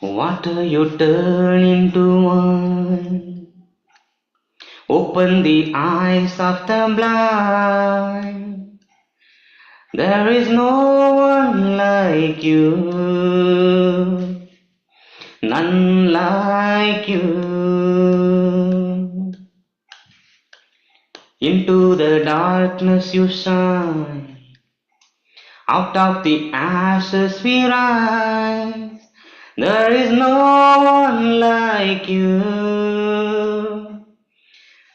Water you turn into wine. Open the eyes of the blind. There is no one like you, none like you. Into the darkness you shine. Out of the ashes we rise. There is no one like you,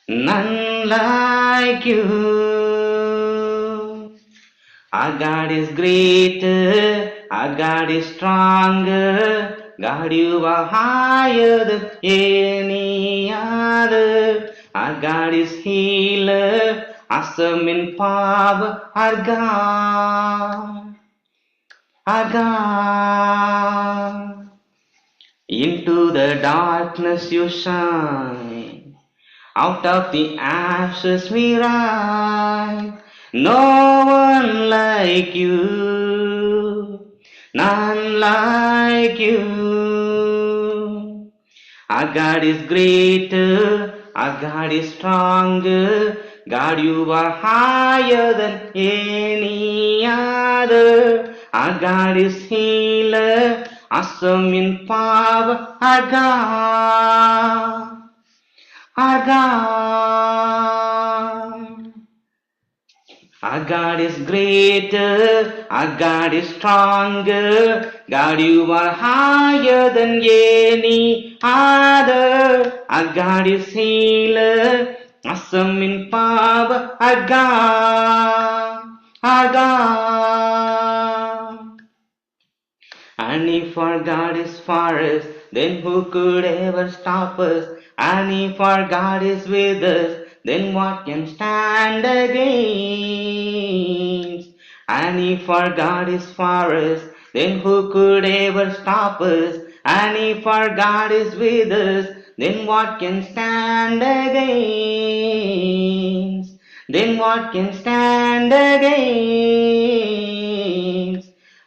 none like you. Our God is greater, our God is stronger. God, you are higher than any other. Our God is healer, awesome in power. Our God, our God. Into the darkness you shine. Out of the ashes we rise. No one like you, none like you. Our God is greater, our God is stronger. God, you are higher than any other. Our God is healer, awesome in power. Our God, our God. Our God is greater, our God is stronger. God, you are higher than any other. Our God is healer, awesome in power. Our God, our God. And if our God is for us, then who could ever stop us? And if our God is with us, then what can stand against? And if our God is for us, then who could ever stop us? And if our God is with us, then what can stand against? Then what can stand against?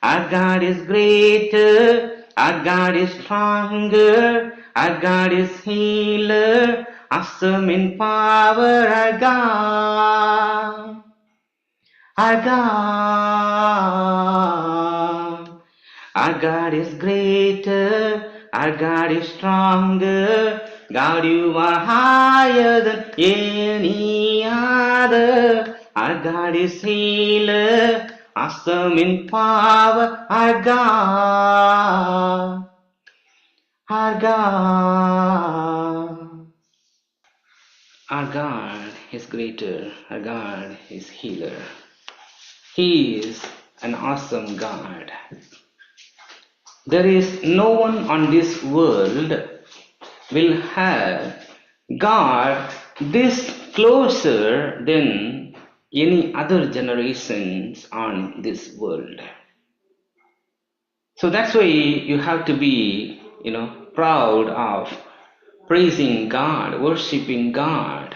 Our God is greater, our God is stronger, our God is healer, awesome in power. Our God, our God. Our God is greater, our God is stronger. God, you are higher than any other. Our God is healer, awesome in power. Our God, our God. Our God is greater, our God is healer. He is an awesome God. There is no one on this world will have God this closer than any other generations on this world. So that's why you have to be, proud of praising God, worshiping God.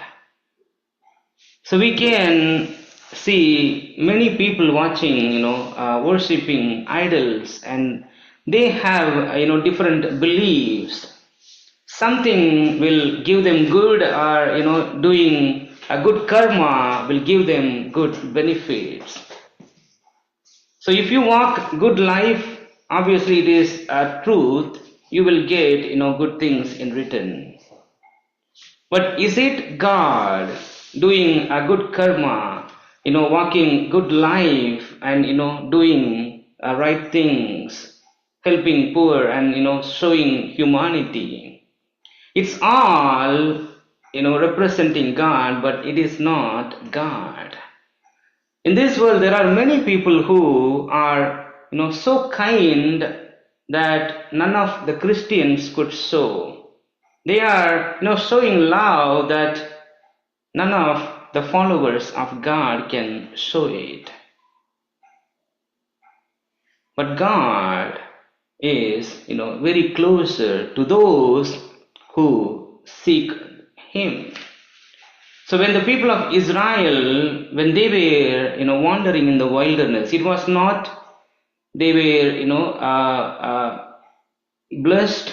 So we can see many people watching, worshiping idols, and they have, different beliefs. Something will give them good, or, doing a good karma will give them good benefits. So if you walk good life, obviously it is a truth, you will get, good things in return. But is it God doing a good karma, walking good life and, doing right things, helping poor and, showing humanity? It's all, representing God, but it is not God. In this world, there are many people who are, so kind that none of the Christians could show. They are, showing love that none of the followers of God can show it. But God is, very closer to those who seek Him. So when the people of Israel, when they were, wandering in the wilderness, it was not they were, blessed.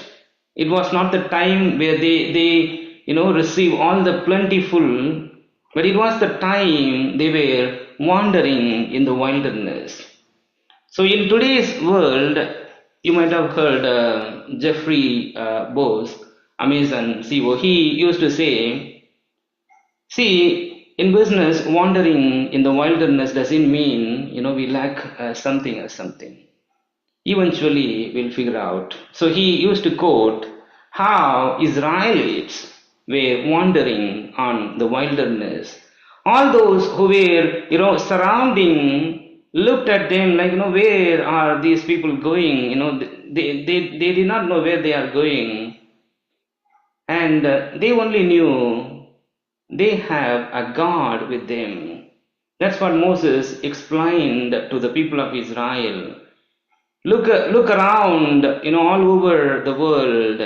It was not the time where they receive all the plentiful, but it was the time they were wandering in the wilderness. So in today's world, you might have heard Jeffrey Bose, Amazon CEO. He used to say, see, in business, wandering in the wilderness doesn't mean we lack something or something. Eventually, we'll figure out. So he used to quote how Israelites were wandering on the wilderness. All those who were surrounding looked at them like, where are these people going? They did not know where they are going, and they only knew they have a God with them. That's what Moses explained to the people of Israel. Look around, all over the world.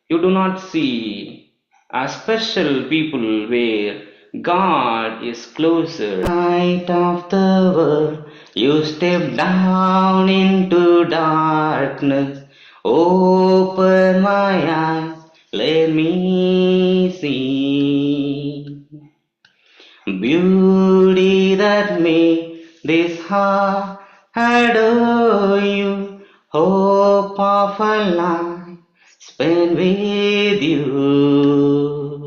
You do not see a special people where God is closer. Light of the world, you step down into darkness. Open my eyes, let me see beauty that made this heart adore you. Hope of a life spent with you.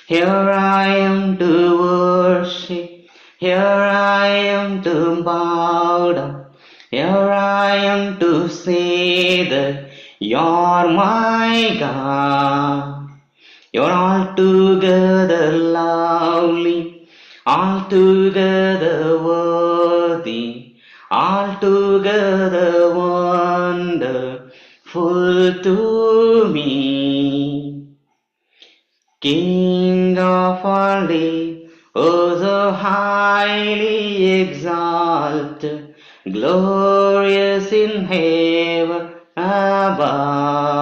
Here I am to worship, here I am to bow down, here I am to say that you're my God. You're altogether lovely, altogether worthy, altogether wonderful to me. King of all days, oh so highly exalted, glorious in heaven above.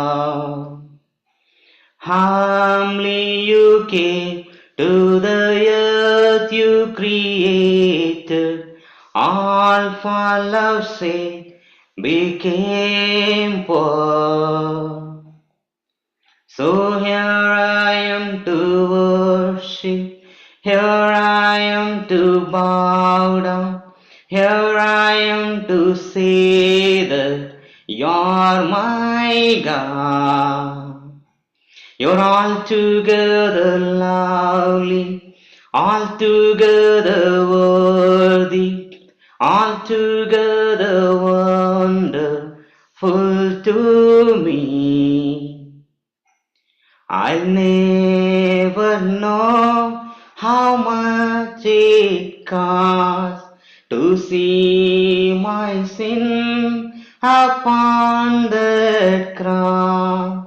Humbly you came to the earth you created, all for love's sake became poor. So here I am to worship, here I am to bow down, here I am to say that you're my God. You're altogether lovely, altogether worthy, altogether wonderful to me. I'll never know how much it costs to see my sin upon the cross.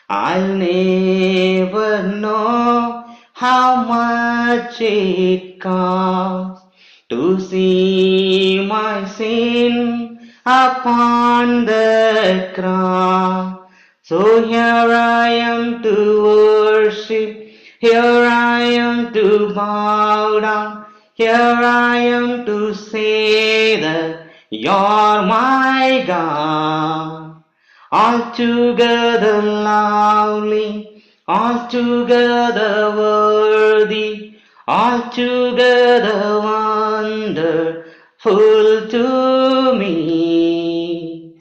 I'll never know how much it costs to see my sin upon the cross. So here I am to worship, here I am to bow down, here I am to say that you're my God. Altogether lovely, altogether worthy, altogether wonderful to me.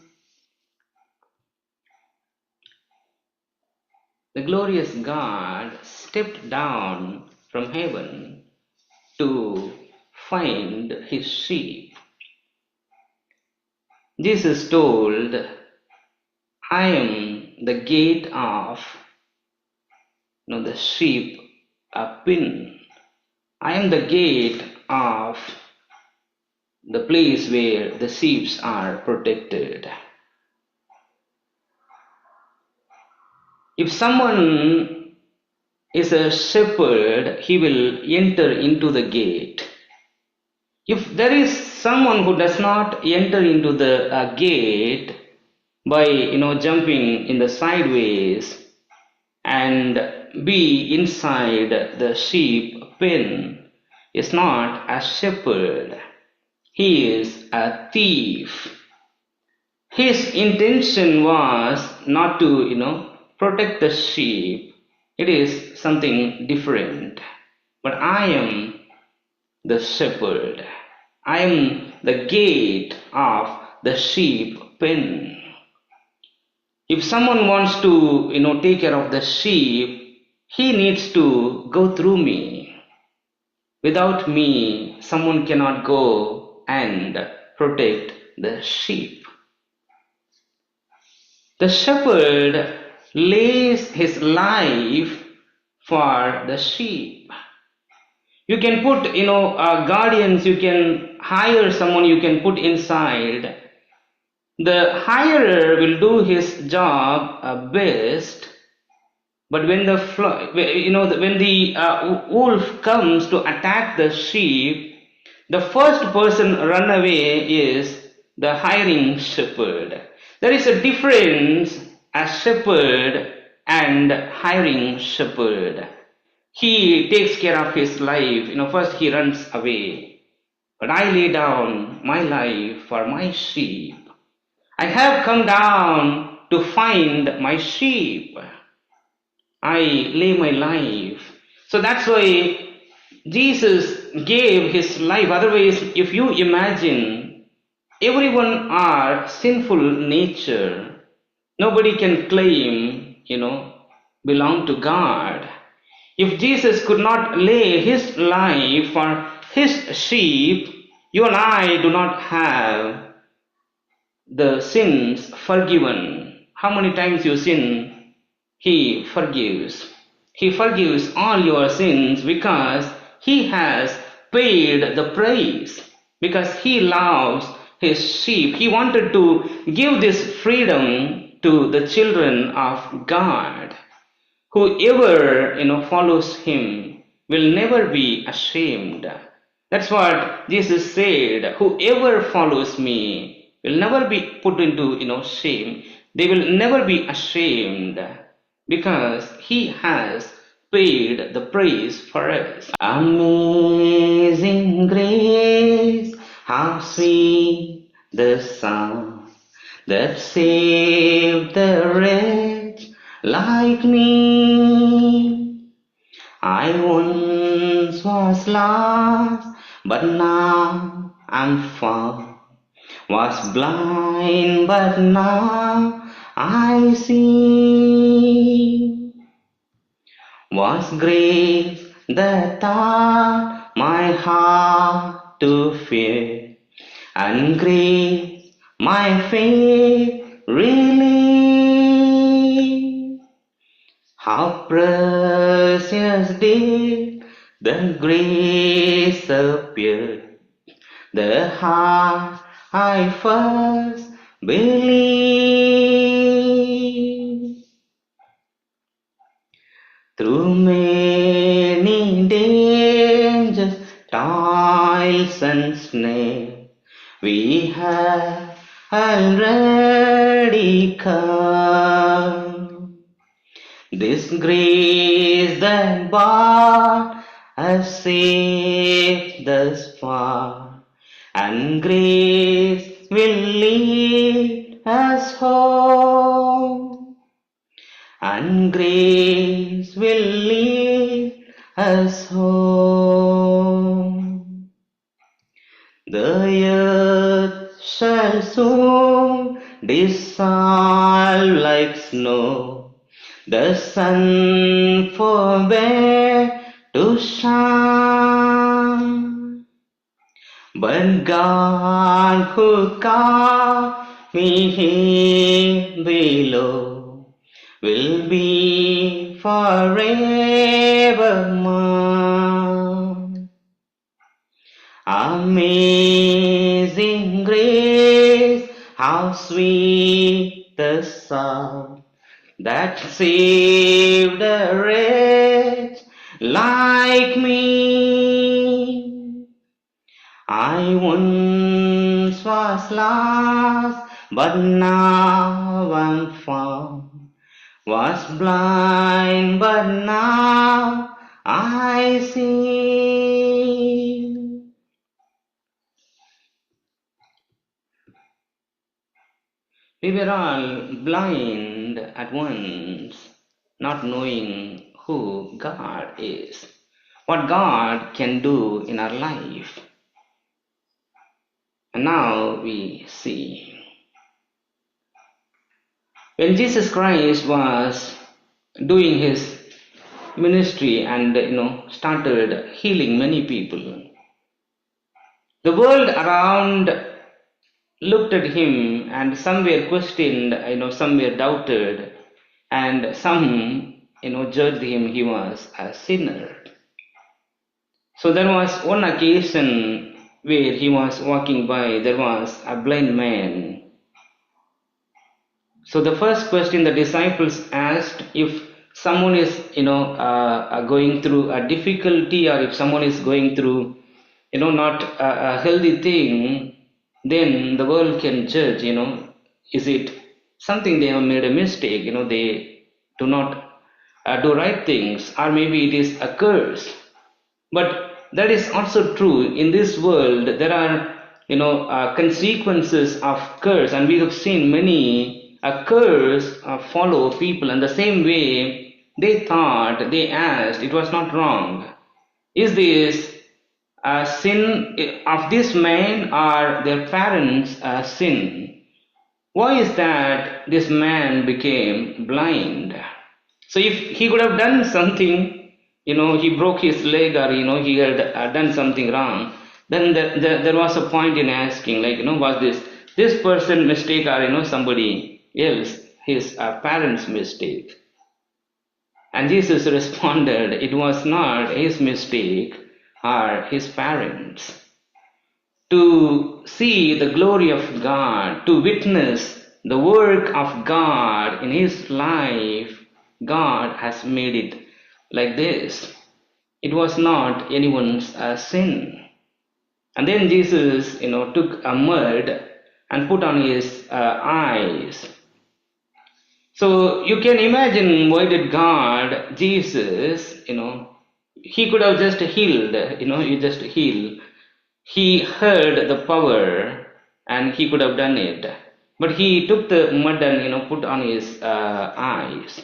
The glorious God stepped down from heaven to find his sheep. Jesus told, I am the gate of the sheep pen. I am the gate of the place where the sheep are protected. If someone is a shepherd, he will enter into the gate. If there is someone who does not enter into the gate by jumping in the sideways and be inside the sheep pen, is not a shepherd. He is a thief. His intention was not to, protect the sheep. It is something different. But I am the shepherd. I am the gate of the sheep pen. If someone wants to, take care of the sheep, he needs to go through me. Without me, someone cannot go and protect the sheep. The shepherd lays his life for the sheep. You can put, guardians, you can hire someone you can put inside. The hirer will do his job best, but when the wolf comes to attack the sheep, the first person run away is the hiring shepherd. There is a difference as shepherd and hiring shepherd. He takes care of his life. First he runs away. But I lay down my life for my sheep. I have come down to find my sheep. I lay my life. So that's why Jesus gave his life. Otherwise, if you imagine, everyone are sinful nature. Nobody can claim, belong to God. If Jesus could not lay his life for his sheep, you and I do not have the sins forgiven. How many times you sin, he forgives. He forgives all your sins because he has paid the price. Because he loves his sheep. He wanted to give this freedom to the children of God. Whoever follows him will never be ashamed. That's what Jesus said. Whoever follows me will never be put into shame. They will never be ashamed because he has paid the price for us. Amazing grace, how sweet the sound that saved the wretch like me. I once was lost, but now I'm found. Was blind, but now I see. Was grace that taught my heart to fear, and grace my faith relieved. How precious did the grace appear, the heart I first believed. Through many dangers, toils and snares, we have already come. This grace that brought us safe thus far, and grace will lead us home, and grace will lead us home. The earth shall soon dissolve like snow, the sun forbear to shine, but God who called me here below will be forever mine. Amazing grace, how sweet the sound that saved a wretch like me. I once was lost, but now I'm found. Was blind, but now I see. We were all blind at once, not knowing who God is, what God can do in our life. And now we see. When Jesus Christ was doing his ministry and started healing many people, the world around looked at him, and some were questioned, some were doubted, and some judged him he was a sinner. So there was one occasion where he was walking by, there was a blind man. So the first question the disciples asked, if someone is going through a difficulty, or if someone is going through not a healthy thing, then the world can judge, is it something they have made a mistake, they do not do right things, or maybe it is a curse. But that is also true. In this world, there are consequences of curse, and we have seen many curse follow people. And the same way they thought, they asked, it was not wrong. Is this a sin of this man or their parents' sin? Why is that this man became blind? So if he could have done something, he broke his leg, or he had done something wrong, then there was a point in asking, was this person mistake, or somebody else, his parents' mistake? And Jesus responded, it was not his mistake or his parents. To see the glory of God, to witness the work of God in his life, God has made it like this. It was not anyone's sin. And then Jesus, took a mud and put on his eyes. So you can imagine, why did God, Jesus, he could have just healed, he just healed. He heard the power and he could have done it. But he took the mud and, put on his eyes.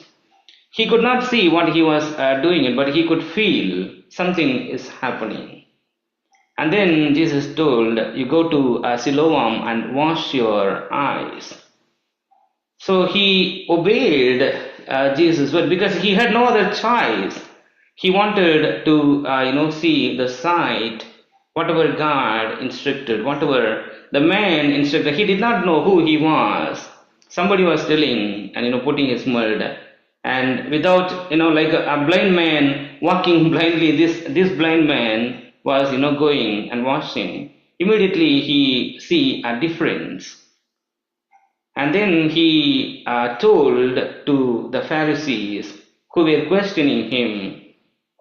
He could not see what he was doing, but he could feel something is happening. And then Jesus told, you go to Siloam and wash your eyes. So he obeyed Jesus' word because he had no other choice. He wanted to, see the sight, whatever God instructed, whatever the man instructed. He did not know who he was. Somebody was telling and, putting his mud. And without, like a blind man walking blindly, this blind man was, going and washing. Immediately he see a difference. And then he told to the Pharisees who were questioning him,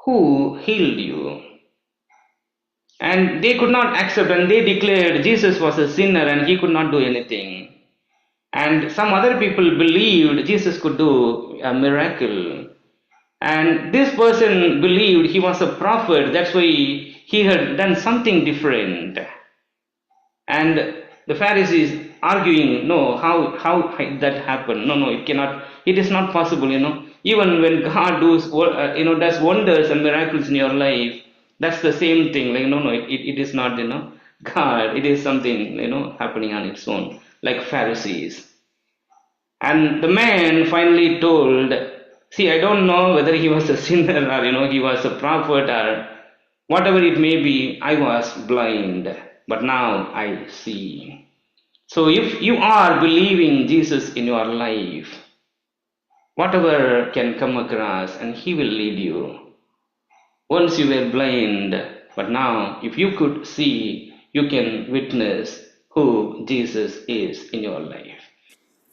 who healed you? And they could not accept, and they declared Jesus was a sinner and he could not do anything. And some other people believed Jesus could do a miracle. And this person believed he was a prophet, that's why he had done something different. And the Pharisees arguing, no, how that happened? No, it cannot, it is not possible, Even when God does wonders and miracles in your life, that's the same thing. It is not, God, it is something, happening on its own, like Pharisees. And the man finally told, see, I don't know whether he was a sinner or, he was a prophet or whatever it may be, I was blind, but now I see. So if you are believing Jesus in your life, whatever can come across, and he will lead you. Once you were blind, but now if you could see, you can witness who Jesus is in your life.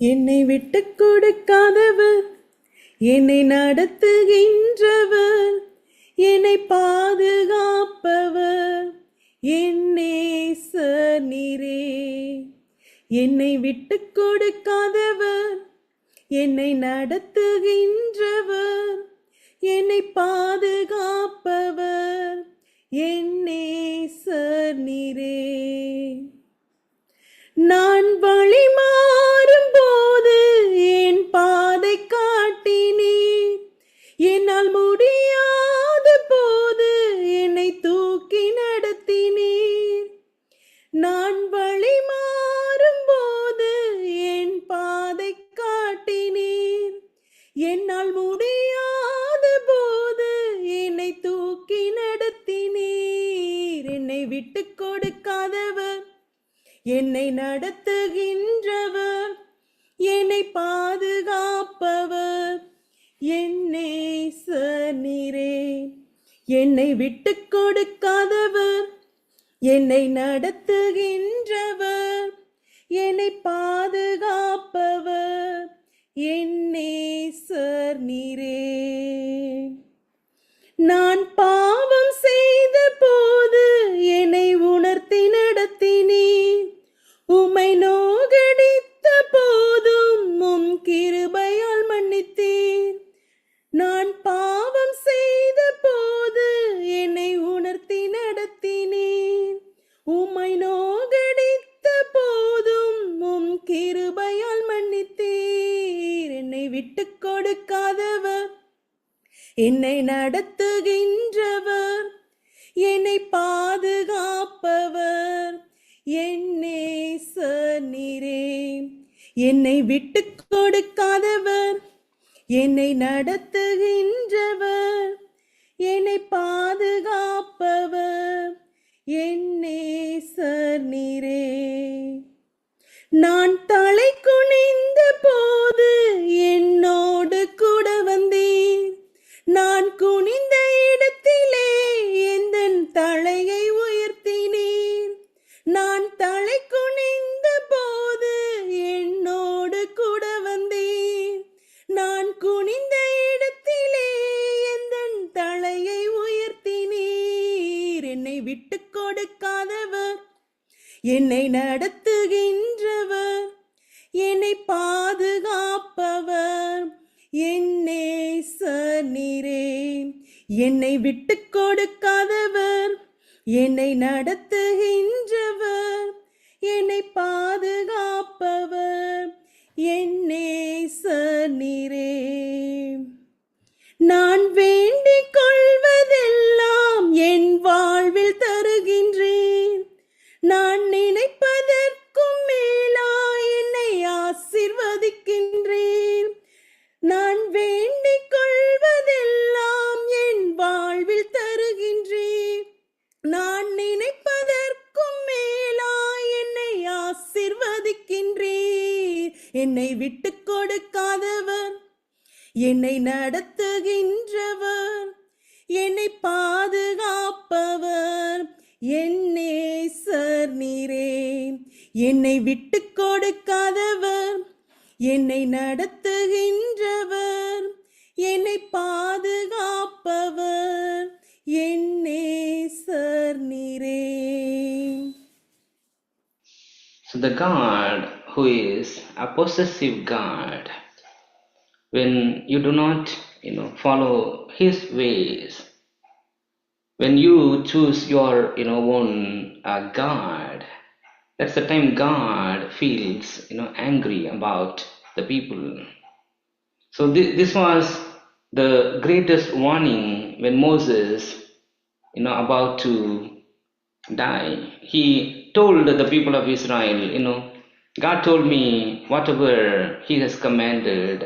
என்னை விட்டு கொடுக்காதவர், என்னை நடத்துகின்றவர், என்னை பாதுகாப்பவர், என் நேசர் நீரே. என்னை விட்டு கொடுக்காதவர், என்னை நடத்துகின்றவர், என்னை பாதுகாப்பவர், என் நேசர் நீரே. நான் வழி மாறும் போது என் பாதை காட்டினீர். என்னால் முடியாத போது என்னை தூக்கி நடத்தினீர். நான் வழி மாறும் போது என் பாதை காட்டினீர். என்னால் முடியாத போது என்னை தூக்கி நடத்தினீர். என்னை விட்டு கொடுக்காதவர், என்னை நடத்துகின்றவர், என்னை பாதுகாப்பவர் என் நேசர் நீரே. என்னை விட்டு கொடுக்காதவர், என்னை நடத்துகின்றவர், என்னை பாதுகாப்பவர் என் நேசர் நீரே. நான் பாவம் செய்த போது என்னை உணர்த்தி நடத்தினீர். உம்மை நோகடித்த போதும் உம் கிருபையால் மன்னித்தீர். நான் பாவம் செய்த போது என்னை உணர்த்தி நடத்தினீர். உம்மை நோகடித்த போதும் உம் கிருபையால் மன்னித்தீர். என்னை விட்டு கொடுக்காதவர், என்னை நடத்துகின்றவர், என்னை பாதுகாப்பவர் என் நேசர் நீரே. என்னை விட்டு கொடுக்காதவர், என்னை நடத்துகின்றவர், என்னை பாதுகாப்பவர் என் நேசர் நீரே. நான் தலை குனிந்த போது என்னோடு கூட வந்தீர். நான் குனிந்த இடத்திலே எந்தன் தலையை உயர்த்தினீர். நான் தலை குனிந்த போது என்னோடு கூட வந்தீர். நான் குனிந்த இடத்திலே எந்தன் தலையை உயர்த்தினீர். என்னை விட்டு கொடுக்காதவர், என்னை நடத்துகின்றவர், என்னை பாதுகாப்பவர் என் நேசர் நீரே. என்னை விட்டு கொடுக்காதவர், என்னை நடத்துகின்றவர், என்னை பாதுகாப்பவர் என் நேசர் நீரே. நான் வேண்டிக் கொள்வதெல்லாம் என் வாழ்வில் தருகின்றேன். நான் நினைப்பதற்கும் மேலாய் என்னை ஆசீர்வதிக்கின்றேன். நான் வேண்டிக் கொள்வதெல்லாம் என் வாழ்வில் தருகின்றேன். நான் நினைப்பதற்கும் மேலாய் என்னை ஆசீர்வதிக்கின்றேன். என்னை விட்டு கொடுக்காதவர், என்னை நடத்துகின்றவர், என்னை பாதுகாப்பவர் என் நேசர் நீரே. என்னை விட்டு கொடுக்காதவர், என்னை நடத்துகின்றவர், என்னை பாதுகாப்பவர் என் நேசர் நீரே. So the God who is a possessive God, when you do not, follow His ways, when you choose your, own God, that's the time God feels, angry about the people. So this was the greatest warning when Moses, about to die. He told the people of Israel, God told me whatever He has commanded,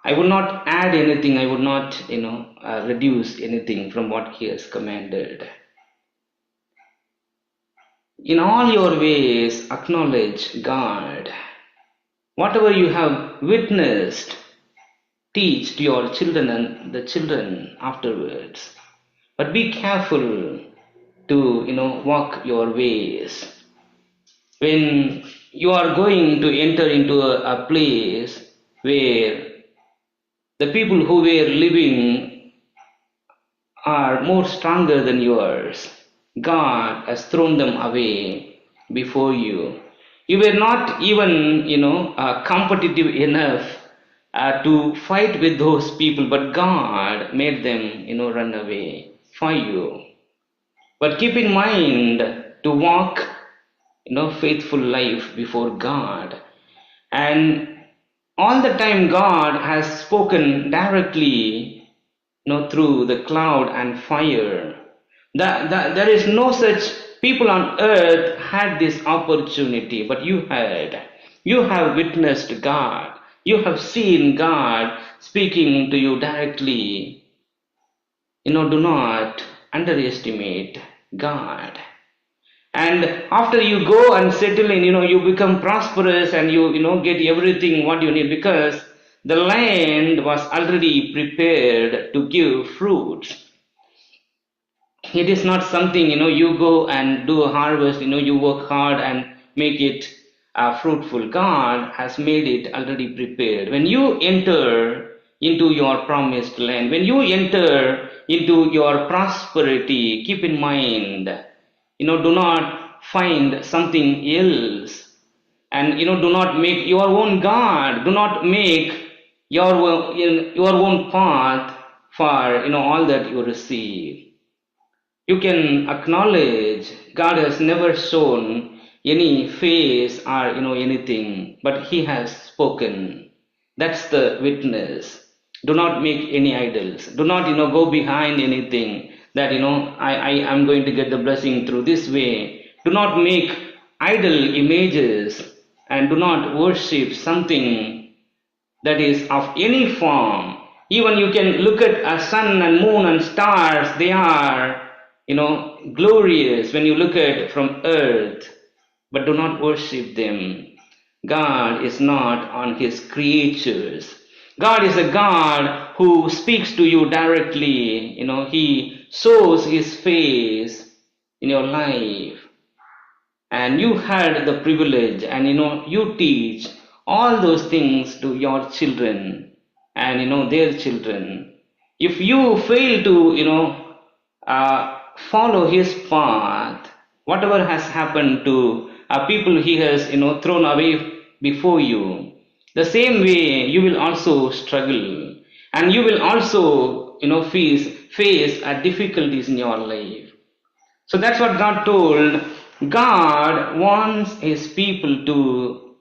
I would not add anything, I would not, reduce anything from what He has commanded. In all your ways, acknowledge God. Whatever you have witnessed, teach to your children and the children afterwards. But be careful to, walk your ways. When you are going to enter into a place where the people who were living are more stronger than yours, God has thrown them away before you. You were not even, competitive enough to fight with those people, but God made them, run away for you. But keep in mind to walk, faithful life before God. And all the time God has spoken directly, through the cloud and fire. There is no such people on earth had this opportunity, but you had. You have witnessed God. You have seen God speaking to you directly. Do not underestimate God. And after you go and settle in, you become prosperous and you get everything what you need, because the land was already prepared to give fruits. It is not something, you go and do a harvest, you work hard and make it fruitful. God has made it already prepared. When you enter into your promised land, when you enter into your prosperity, keep in mind, do not find something else, and do not make your own God. Do not make your own path for all that you receive. You can acknowledge God has never shown any face or anything, but He has spoken. That's the witness. Do not make any idols. Do not go behind anything that I am going to get the blessing through this way. Do not make idol images, and do not worship something that is of any form. Even you can look at a sun and moon and stars. They are glorious when you look at from earth, but do not worship them. God is not on His creatures. God is a God who speaks to you directly. He shows His face in your life. And you had the privilege, and you teach all those things to your children and their children. If you fail to follow His path, whatever has happened to people He has thrown away before you, the same way you will also struggle, and you will also face difficulties in your life. So that's what God told. God wants His people to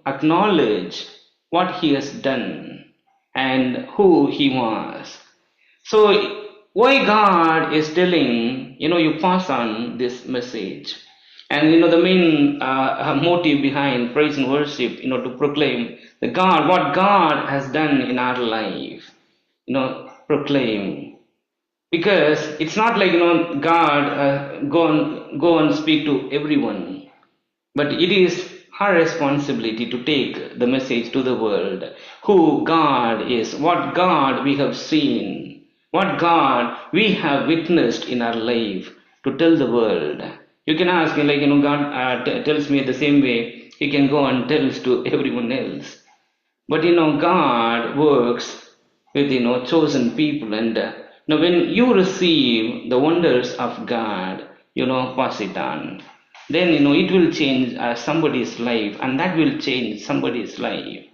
acknowledge what He has done and who He was. So why God is telling, you pass on this message. And the main motive behind praise and worship, to proclaim the God, what God has done in our life, proclaim. Because it's not like, God go and speak to everyone, but it is our responsibility to take the message to the world, who God is, what God we have seen, what God we have witnessed in our life, to tell the world. You can ask me, God tells me the same way He can go and tells to everyone else. But God works with chosen people, and when you receive the wonders of God, pass it on. Then it will change somebody's life, and that will change somebody's life.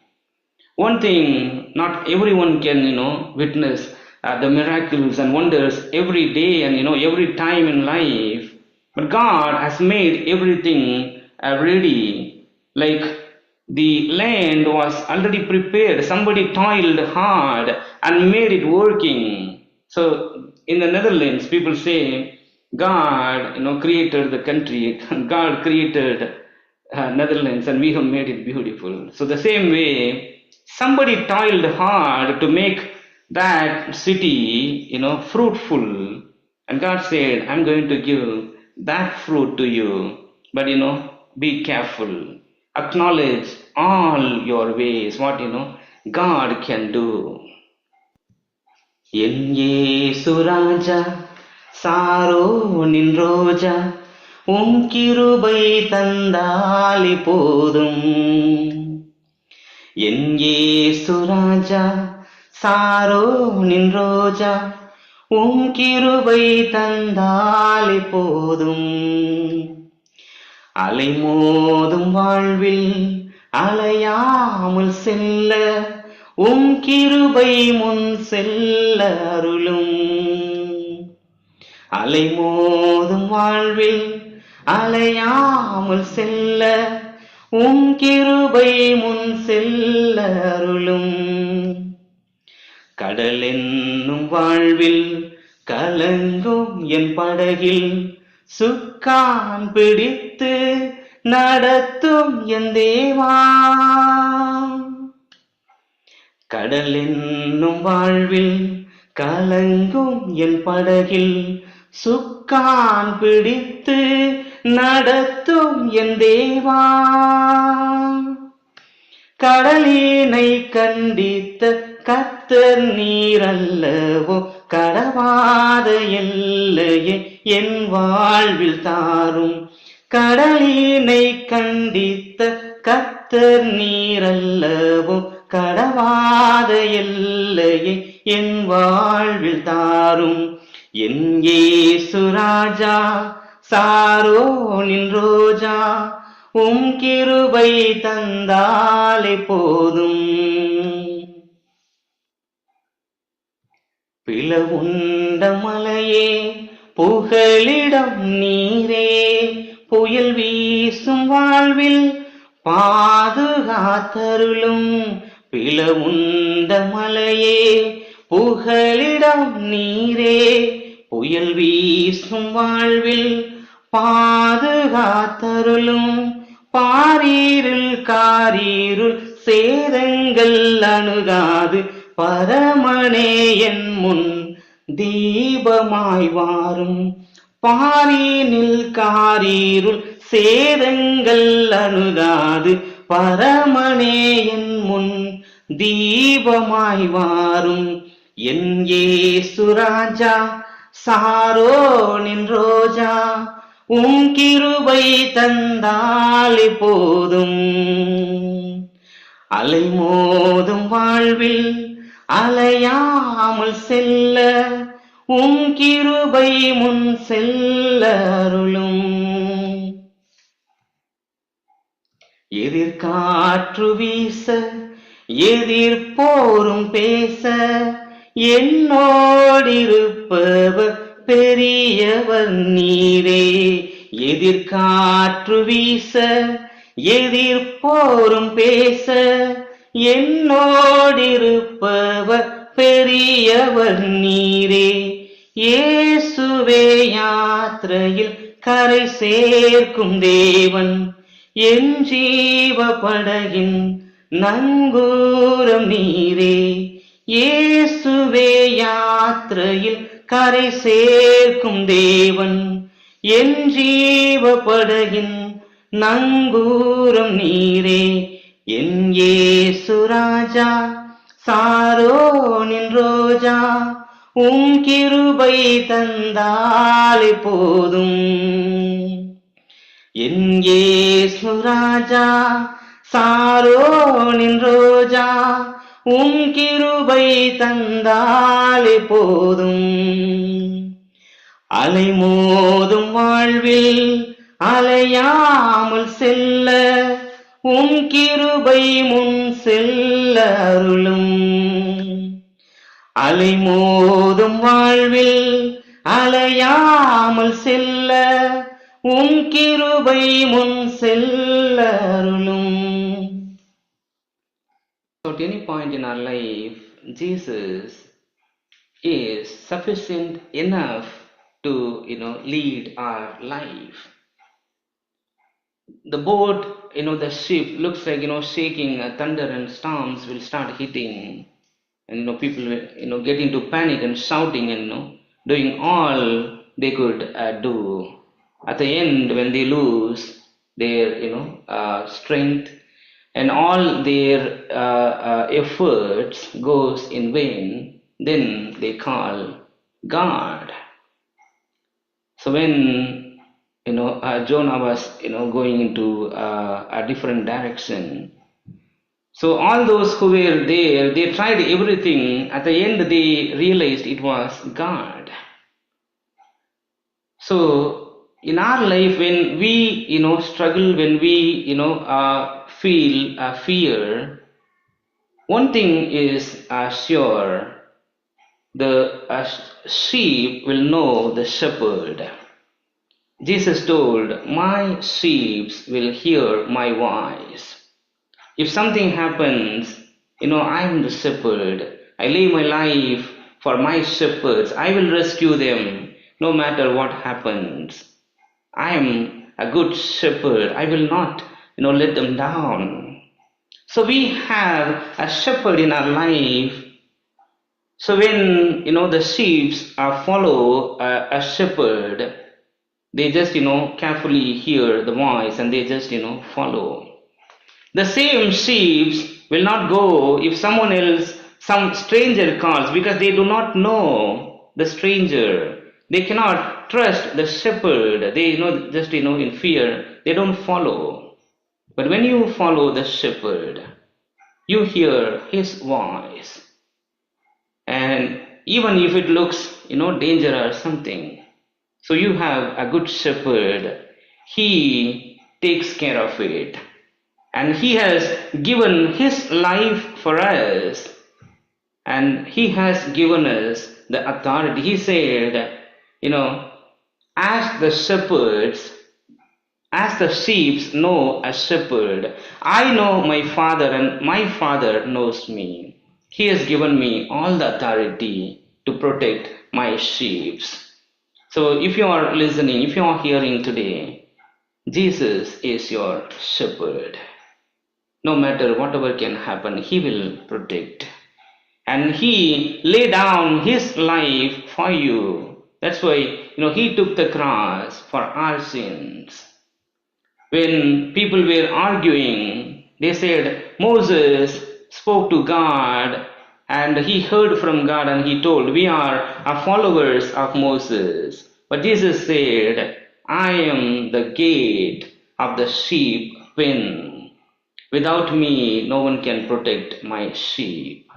One thing, not everyone can witness the miracles and wonders every day and every time in life, but God has made everything ready. Like the land was already prepared. Somebody toiled hard and made it working. So in the Netherlands, people say God created the country. God created Netherlands, and we have made it beautiful. So the same way, somebody toiled hard to make that city fruitful, and God said, I'm going to give that fruit to you, but be careful, acknowledge all your ways, what God can do. என் இயேசு ராஜா சாரோனின் ரோஜா உம் கிருபை தந்தாலி போதும். என் இயேசு ராஜா சாரோனின் ரோஜா உம் கிருபை தந்தாலி போதும். அலைமோதும் வாழ்வில் அலையாமல் செல்ல உம் கிருபை முன் செல்ல அருளும். அலைமோதும் வாழ்வில் அலையாமல் செல்ல உம் கிருபை முன் செல்ல அருளும். கடல் என்னும் வாழ்வில் கலங்கும் என் படகில் சுக்கான் பிடித்து நடத்தும் என் தேவா. கடல் என்னும் வாழ்வில் கலங்கும் என் படகில் சுக்கான் பிடித்து நடத்தும் என் தேவா. கடலினை கண்டித்த கர்த்தர் நீரல்லவோ, கடவாத எல்லையை என் வாழ்வில் தாரும். கடலினை கண்டித்த கர்த்தர் நீரல்லவோ, கடவாத எல்லையை என் வாழ்வில் தாரும். என் இயேசு ராஜா சாரோனின் ரோஜா, உம் கிருபை தந்தாலே போதும். பிளவுண்ட மலையே புகலிடம் நீரே, புயல் வீசும் வாழ்வில் பாதுகாத்தருளும். பிளவுண்ட மலையே புகலிடம் நீரே, புயல் வீசும் வாழ்வில் பாதுகாத்தருளும். பாரீருள் காரீருள் சேதங்கள் அணுகாது, பரமனே என் முன் தீபமாய் வாரும். பாரீனில் காரீருள் சேதங்கள் அணுகாது, பரமனே என் முன் தீபமாய் வாரும். என் இயேசு ராஜா சாரோனின் ரோஜா, உம் கிருபை தந்தாலே போதும். அலைமோதும் வாழ்வில் அலையாமல் செல்ல உம் கிருபை முன் செல்ல அருளும். எதிர்காற்று வீச எதிர்போரும் பேச, என்னோடிருப்பவர் பெரியவர் நீரே. எதிர்காற்று வீச எதிர்போரும் பேச, என்னோடிருப்பவர் பெரியவர் நீரே. இயேசுவே யாத்திரையில் கரை சேர்க்கும் தேவன், என் ஜீவ படகின் நங்கூரம் நீரே. இயேசுவே யாத்திரையில் கரை சேர்க்கும் தேவன், என் ஜீவ படகின் நங்கூரம் நீரே. என் இயேசு ராஜா சாரோனின் ரோஜா, உம் கிருபை தந்தாலே போதும். என் இயேசு ராஜா சாரோனின் ரோஜா, உம் கிருபை தந்தாலே போதும். அலைமோதும் வாழ்வில் அலையாமல் செல்ல உம் கிருபை முன் செல்ல அருளும். அலைமோதும் வாழ்வில் அலையாமல் செல்ல உம் கிருபை முன் செல்ல அருளும். At any point in our life, Jesus is sufficient enough to, lead our life. The boat, the ship looks like, shaking, thunder and storms will start hitting, and people will, get into panic and shouting and doing all they could do. At the end, when they lose their strength and all their efforts goes in vain, then they call God. So when Jonah was going into a different direction, so all those who were there, they tried everything. At the end they realized it was God. So in our life, when we struggle, when we feel fear, one thing is sure: the sheep will know the shepherd. Jesus told, my sheep will hear my voice. If something happens, I'm the shepherd. I lay my life for my shepherds. I will rescue them no matter what happens. I am a good shepherd. I will not, let them down. So we have a shepherd in our life. So when, the sheep follow a shepherd, they just, carefully hear the voice and they just, follow. The same sheep will not go if some stranger calls, because they do not know the stranger. They cannot trust the shepherd. They just in fear. They don't follow. But when you follow the shepherd, you hear his voice. And even if it looks danger or something, so you have a good shepherd. He takes care of it. And he has given his life for us. And he has given us the authority. He said, as the sheep know a shepherd, I know my Father and my Father knows me. He has given me all the authority to protect my sheep. So if you are listening, if you are hearing today, Jesus is your shepherd. No matter whatever can happen, he will protect. And he laid down his life for you. That's why, he took the cross for our sins. When people were arguing, they said, Moses spoke to God and he heard from God and he told, we are followers of Moses. But Jesus said, I am the gate of the sheep pen. Without me, no one can protect my sheep.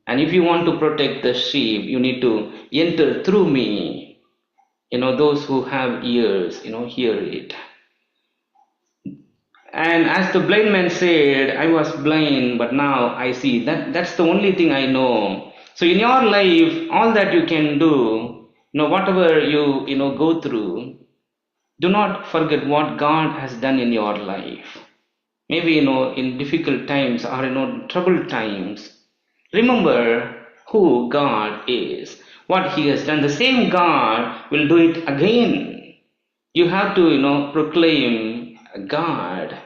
And if you want to protect the sheep, you need to enter through me. Those who have ears, hear it. And as the blind man said, I was blind, but now I see. That's the only thing I know. So in your life, all that you can do, whatever you, go through, do not forget what God has done in your life. Maybe, in difficult times or, troubled times, remember who God is, what he has done. The same God will do it again. You have to, proclaim God.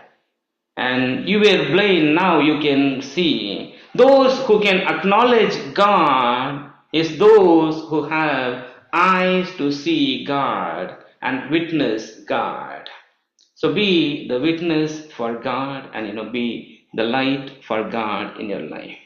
And you were blind, now you can see. Those who can acknowledge God is those who have eyes to see God and witness God. So be the witness for God and be the light for God in your life.